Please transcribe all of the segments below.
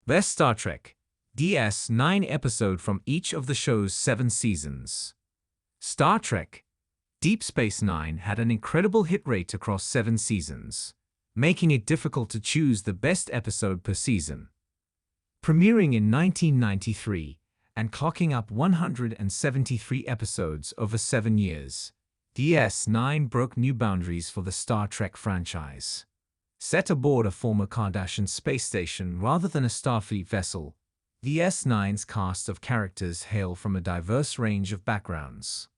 Best Star Trek DS9 episode from each of the show's 7 seasons. Star Trek Deep Space Nine had an incredible hit rate across 7 seasons, making it difficult to choose the best episode per season. Premiering in 1993 and clocking up 173 episodes over 7 years, DS9 broke new boundaries for the Star Trek franchise. Set aboard a former Kardashian space station rather than a Starfleet vessel, DS9's cast of characters hail from a diverse range of backgrounds.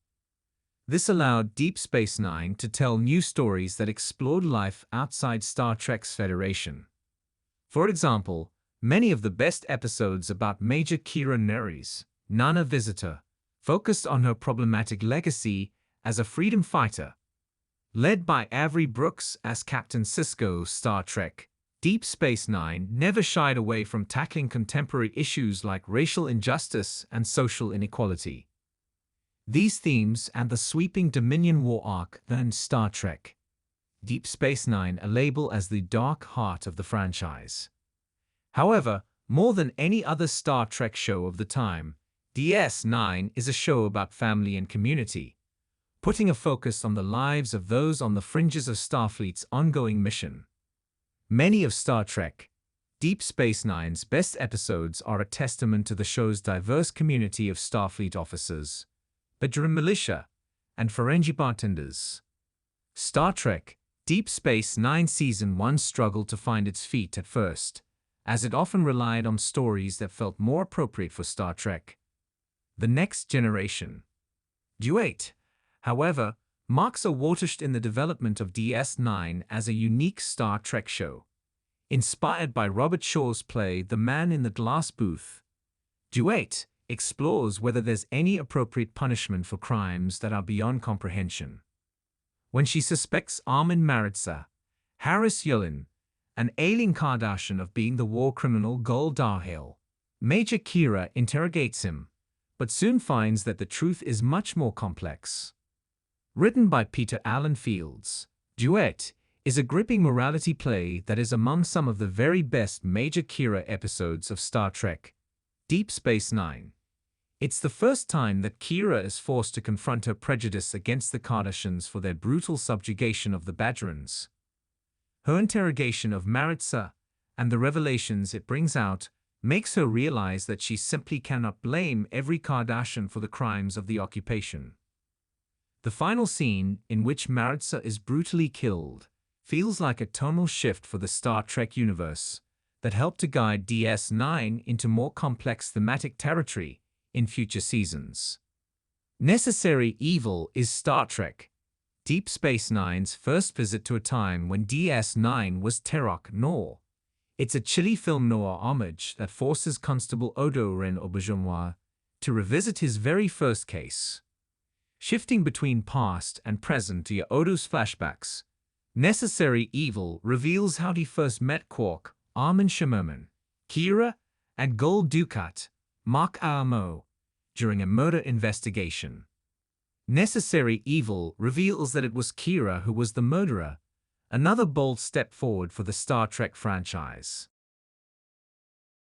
This allowed Deep Space Nine to tell new stories that explored life outside Star Trek's Federation. For example, many of the best episodes about Major Kira Nerys, Nana Visitor, focused on her problematic legacy as a freedom fighter. Led by Avery Brooks as Captain Sisko, Star Trek Deep Space Nine never shied away from tackling contemporary issues like racial injustice and social inequality. These themes and the sweeping Dominion War arc earned Star Trek Deep Space Nine a label as the dark heart of the franchise. However, more than any other Star Trek show of the time, DS9 is a show about family and community, putting a focus on the lives of those on the fringes of Starfleet's ongoing mission. Many of Star Trek Deep Space Nine's best episodes are a testament to the show's diverse community of Starfleet officers, bedroom militia, and Ferengi bartenders. Star Trek Deep Space Nine Season 1 struggled to find its feet at first, as it often relied on stories that felt more appropriate for Star Trek The Next Generation. Duet, however, marks a watershed in the development of DS9 as a unique Star Trek show. Inspired by Robert Shaw's play The Man in the Glass Booth, Duet explores whether there's any appropriate punishment for crimes that are beyond comprehension. When she suspects Armin Maritza, Harris Yulin, an ailing Kardashian of being the war criminal Gul Darhale, Major Kira interrogates him, but soon finds that the truth is much more complex. Written by Peter Allen Fields, Duet is a gripping morality play that is among some of the very best Major Kira episodes of Star Trek Deep Space Nine. It's the first time that Kira is forced to confront her prejudice against the Kardashians for their brutal subjugation of the Bajorans. Her interrogation of Maritza and the revelations it brings out makes her realize that she simply cannot blame every Kardashian for the crimes of the occupation. The final scene, in which Maritza is brutally killed, feels like a tonal shift for the Star Trek universe that helped to guide DS9 into more complex thematic territory in future seasons. Necessary Evil is Star Trek Deep Space Nine's first visit to a time when DS9 was terroir noir. It's a chilly film noir homage that forces Constable Odo Ren Auberjonois to revisit his very first case. Shifting between past and present via Odo's flashbacks, Necessary Evil reveals how he first met Quark, Armin Shimerman, Kira, and Gul Dukat, Mark Amo, during a murder investigation. Necessary Evil reveals that it was Kira who was the murderer, another bold step forward for the Star Trek franchise.